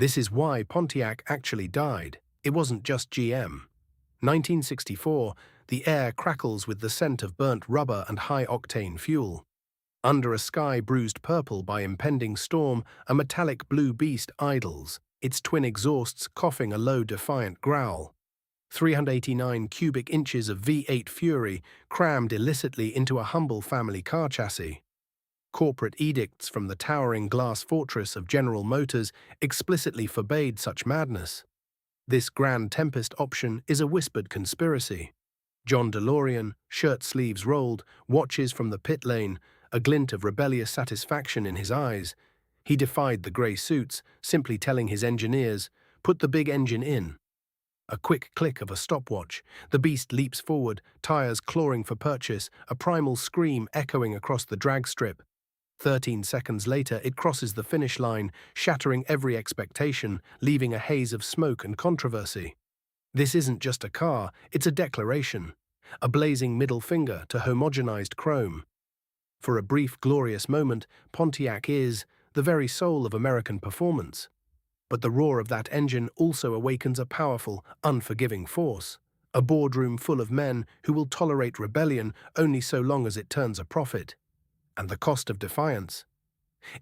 This is why Pontiac actually died. It wasn't just GM. 1964, the air crackles with the scent of burnt rubber and high-octane fuel. Under a sky bruised purple by impending storm, a metallic blue beast idles, its twin exhausts coughing a low defiant growl. 389 cubic inches of V8 fury crammed illicitly into a humble family car chassis. Corporate edicts from the towering glass fortress of General Motors explicitly forbade such madness. This Grand Tempest option is a whispered conspiracy. John DeLorean, shirt sleeves rolled, watches from the pit lane, a glint of rebellious satisfaction in his eyes. He defied the grey suits, simply telling his engineers, "Put the big engine in." A quick click of a stopwatch, the beast leaps forward, tires clawing for purchase, a primal scream echoing across the drag strip. 13 seconds later, it crosses the finish line, shattering every expectation, leaving a haze of smoke and controversy. This isn't just a car, it's a declaration, a blazing middle finger to homogenized chrome. For a brief, glorious moment, Pontiac is the very soul of American performance. But the roar of that engine also awakens a powerful, unforgiving force, a boardroom full of men who will tolerate rebellion only so long as it turns a profit. And the cost of defiance?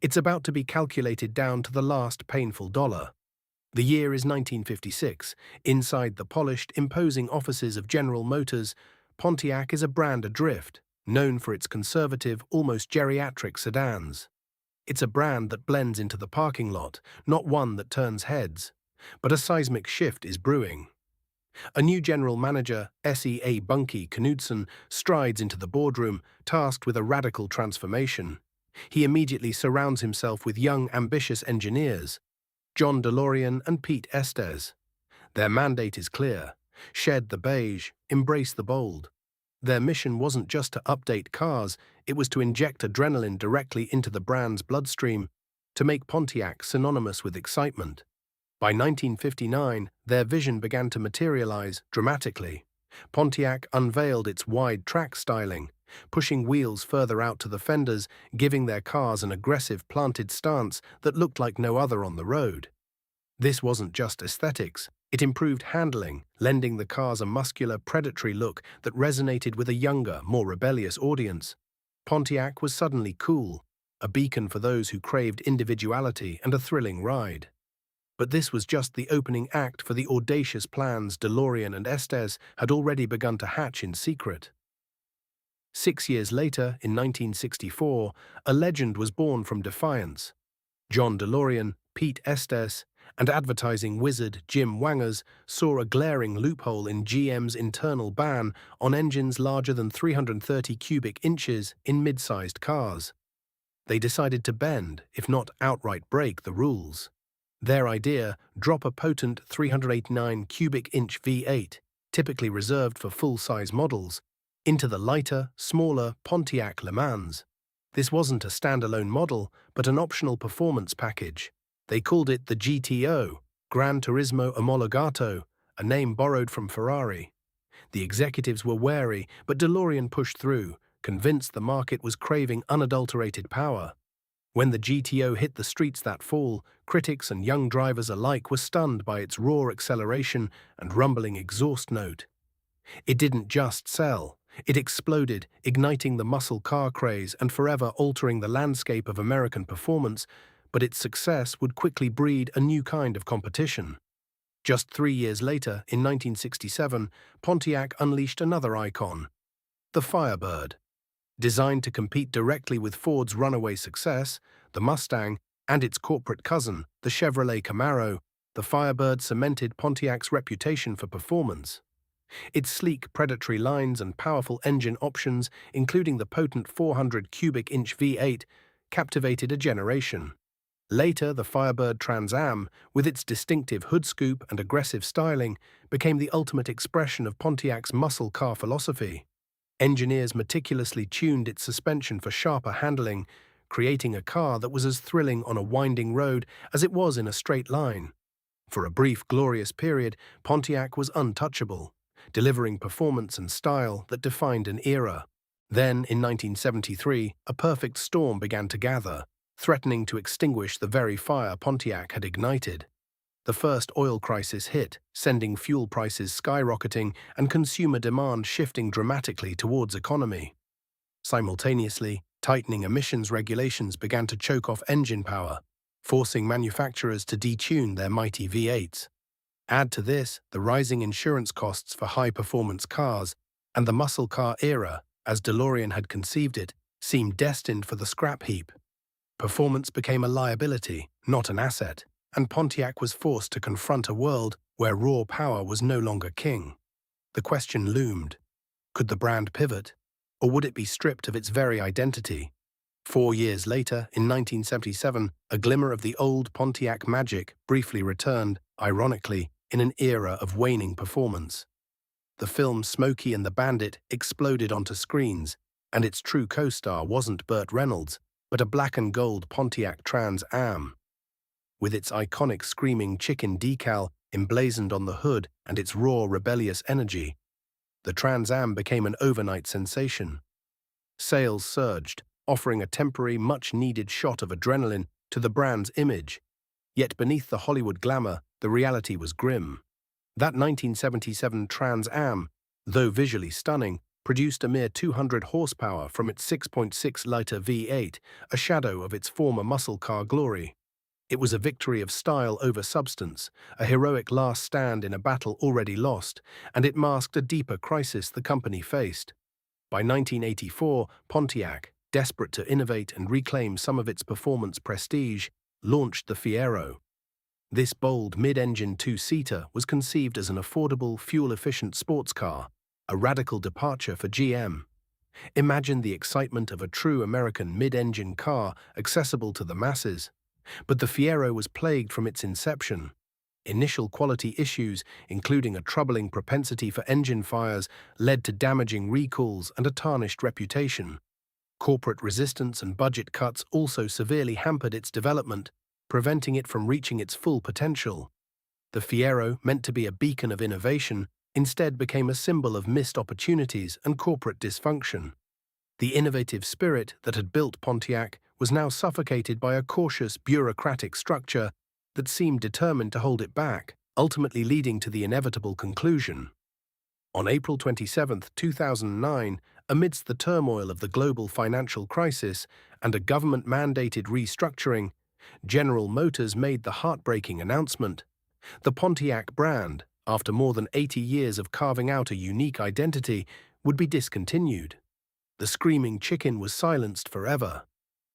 It's about to be calculated down to the last painful dollar. The year is 1956. Inside the polished, imposing offices of General Motors, Pontiac is a brand adrift, known for its conservative, almost geriatric sedans. It's a brand that blends into the parking lot, not one that turns heads. But a seismic shift is brewing. A new general manager, S.E.A. Bunky Knudsen, strides into the boardroom, tasked with a radical transformation. He immediately surrounds himself with young, ambitious engineers, John DeLorean and Pete Estes. Their mandate is clear: shed the beige, embrace the bold. Their mission wasn't just to update cars, it was to inject adrenaline directly into the brand's bloodstream, to make Pontiac synonymous with excitement. By 1959, their vision began to materialize dramatically. Pontiac unveiled its wide track styling, pushing wheels further out to the fenders, giving their cars an aggressive planted stance that looked like no other on the road. This wasn't just aesthetics, it improved handling, lending the cars a muscular, predatory look that resonated with a younger, more rebellious audience. Pontiac was suddenly cool, a beacon for those who craved individuality and a thrilling ride. But this was just the opening act for the audacious plans DeLorean and Estes had already begun to hatch in secret. 6 years later, in 1964, a legend was born from defiance. John DeLorean, Pete Estes, and advertising wizard Jim Wangers saw a glaring loophole in GM's internal ban on engines larger than 330 cubic inches in mid-sized cars. They decided to bend, if not outright break, the rules. Their idea: drop a potent 389 cubic inch V8, typically reserved for full-size models, into the lighter, smaller Pontiac Le Mans. This wasn't a standalone model, but an optional performance package. They called it the GTO, Gran Turismo Omologato, a name borrowed from Ferrari. The executives were wary, but DeLorean pushed through, convinced the market was craving unadulterated power. When the GTO hit the streets that fall, critics and young drivers alike were stunned by its raw acceleration and rumbling exhaust note. It didn't just sell, it exploded, igniting the muscle car craze and forever altering the landscape of American performance, but its success would quickly breed a new kind of competition. Just 3 years later, in 1967, Pontiac unleashed another icon, the Firebird. Designed to compete directly with Ford's runaway success, the Mustang, and its corporate cousin, the Chevrolet Camaro, the Firebird cemented Pontiac's reputation for performance. Its sleek, predatory lines and powerful engine options, including the potent 400 cubic inch V8, captivated a generation. Later, the Firebird Trans Am, with its distinctive hood scoop and aggressive styling, became the ultimate expression of Pontiac's muscle car philosophy. Engineers meticulously tuned its suspension for sharper handling, creating a car that was as thrilling on a winding road as it was in a straight line. For a brief, glorious period, Pontiac was untouchable, delivering performance and style that defined an era. Then, in 1973, a perfect storm began to gather, threatening to extinguish the very fire Pontiac had ignited. The first oil crisis hit, sending fuel prices skyrocketing and consumer demand shifting dramatically towards economy. Simultaneously, tightening emissions regulations began to choke off engine power, forcing manufacturers to detune their mighty V8s. Add to this the rising insurance costs for high-performance cars, and the muscle car era, as DeLorean had conceived it, seemed destined for the scrap heap. Performance became a liability, not an asset, and Pontiac was forced to confront a world where raw power was no longer king. The question loomed: could the brand pivot, or would it be stripped of its very identity? 4 years later, in 1977, a glimmer of the old Pontiac magic briefly returned, ironically, in an era of waning performance. The film Smokey and the Bandit exploded onto screens, and its true co-star wasn't Burt Reynolds, but a black and gold Pontiac Trans Am. With its iconic screaming chicken decal emblazoned on the hood and its raw, rebellious energy, the Trans Am became an overnight sensation. Sales surged, offering a temporary, much-needed shot of adrenaline to the brand's image. Yet beneath the Hollywood glamour, the reality was grim. That 1977 Trans Am, though visually stunning, produced a mere 200 horsepower from its 6.6-liter V8, a shadow of its former muscle car glory. It was a victory of style over substance, a heroic last stand in a battle already lost, and it masked a deeper crisis the company faced. By 1984, Pontiac, desperate to innovate and reclaim some of its performance prestige, launched the Fiero. This bold mid-engine two-seater was conceived as an affordable, fuel-efficient sports car, a radical departure for GM. Imagine the excitement of a true American mid-engine car accessible to the masses. But the Fiero was plagued from its inception. Initial quality issues, including a troubling propensity for engine fires, led to damaging recalls and a tarnished reputation. Corporate resistance and budget cuts also severely hampered its development, preventing it from reaching its full potential. The Fiero, meant to be a beacon of innovation, instead became a symbol of missed opportunities and corporate dysfunction. The innovative spirit that had built Pontiac was now suffocated by a cautious, bureaucratic structure that seemed determined to hold it back, ultimately leading to the inevitable conclusion. On April 27, 2009, amidst the turmoil of the global financial crisis and a government-mandated restructuring, General Motors made the heartbreaking announcement: the Pontiac brand, after more than 80 years of carving out a unique identity, would be discontinued. The screaming chicken was silenced forever.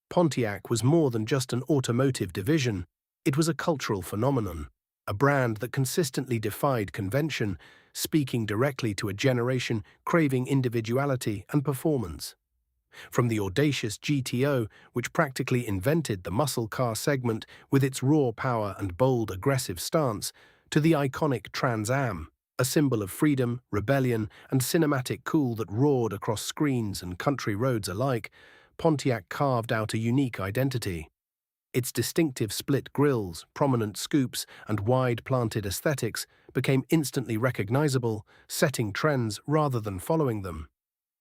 Pontiac was more than just an automotive division. It was a cultural phenomenon, a brand that consistently defied convention, speaking directly to a generation craving individuality and performance. From the audacious GTO, which practically invented the muscle car segment with its raw power and bold, aggressive stance, to the iconic Trans Am, a symbol of freedom, rebellion, and cinematic cool that roared across screens and country roads alike, Pontiac carved out a unique identity. Its distinctive split grilles, prominent scoops, and wide-planted aesthetics became instantly recognizable, setting trends rather than following them.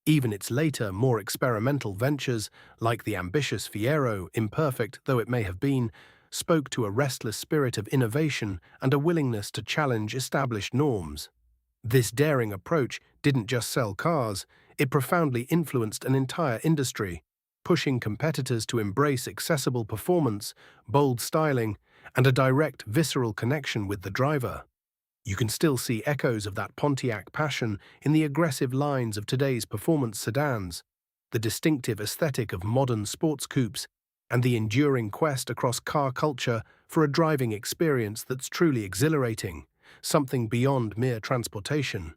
Even its later, more experimental ventures, like the ambitious Fiero, imperfect though it may have been, spoke to a restless spirit of innovation and a willingness to challenge established norms. This daring approach didn't just sell cars, it profoundly influenced an entire industry, pushing competitors to embrace accessible performance, bold styling, and a direct, visceral connection with the driver. You can still see echoes of that Pontiac passion in the aggressive lines of today's performance sedans, the distinctive aesthetic of modern sports coupes, and the enduring quest across car culture for a driving experience that's truly exhilarating, something beyond mere transportation.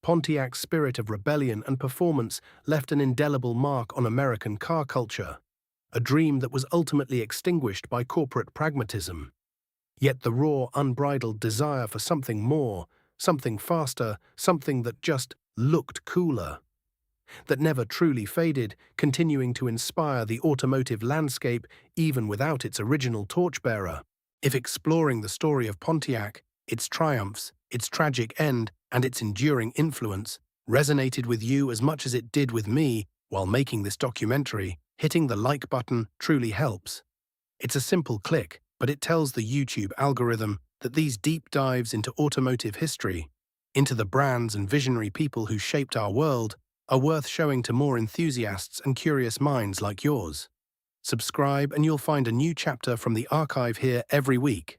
Pontiac's spirit of rebellion and performance left an indelible mark on American car culture, a dream that was ultimately extinguished by corporate pragmatism. Yet the raw, unbridled desire for something more, something faster, something that just looked cooler, that never truly faded, continuing to inspire the automotive landscape even without its original torchbearer. If exploring the story of Pontiac, its triumphs, its tragic end, and its enduring influence resonated with you as much as it did with me while making this documentary, hitting the like button truly helps. It's a simple click, but it tells the YouTube algorithm that these deep dives into automotive history, into the brands and visionary people who shaped our world, are worth showing to more enthusiasts and curious minds like yours. Subscribe and you'll find a new chapter from the archive here every week.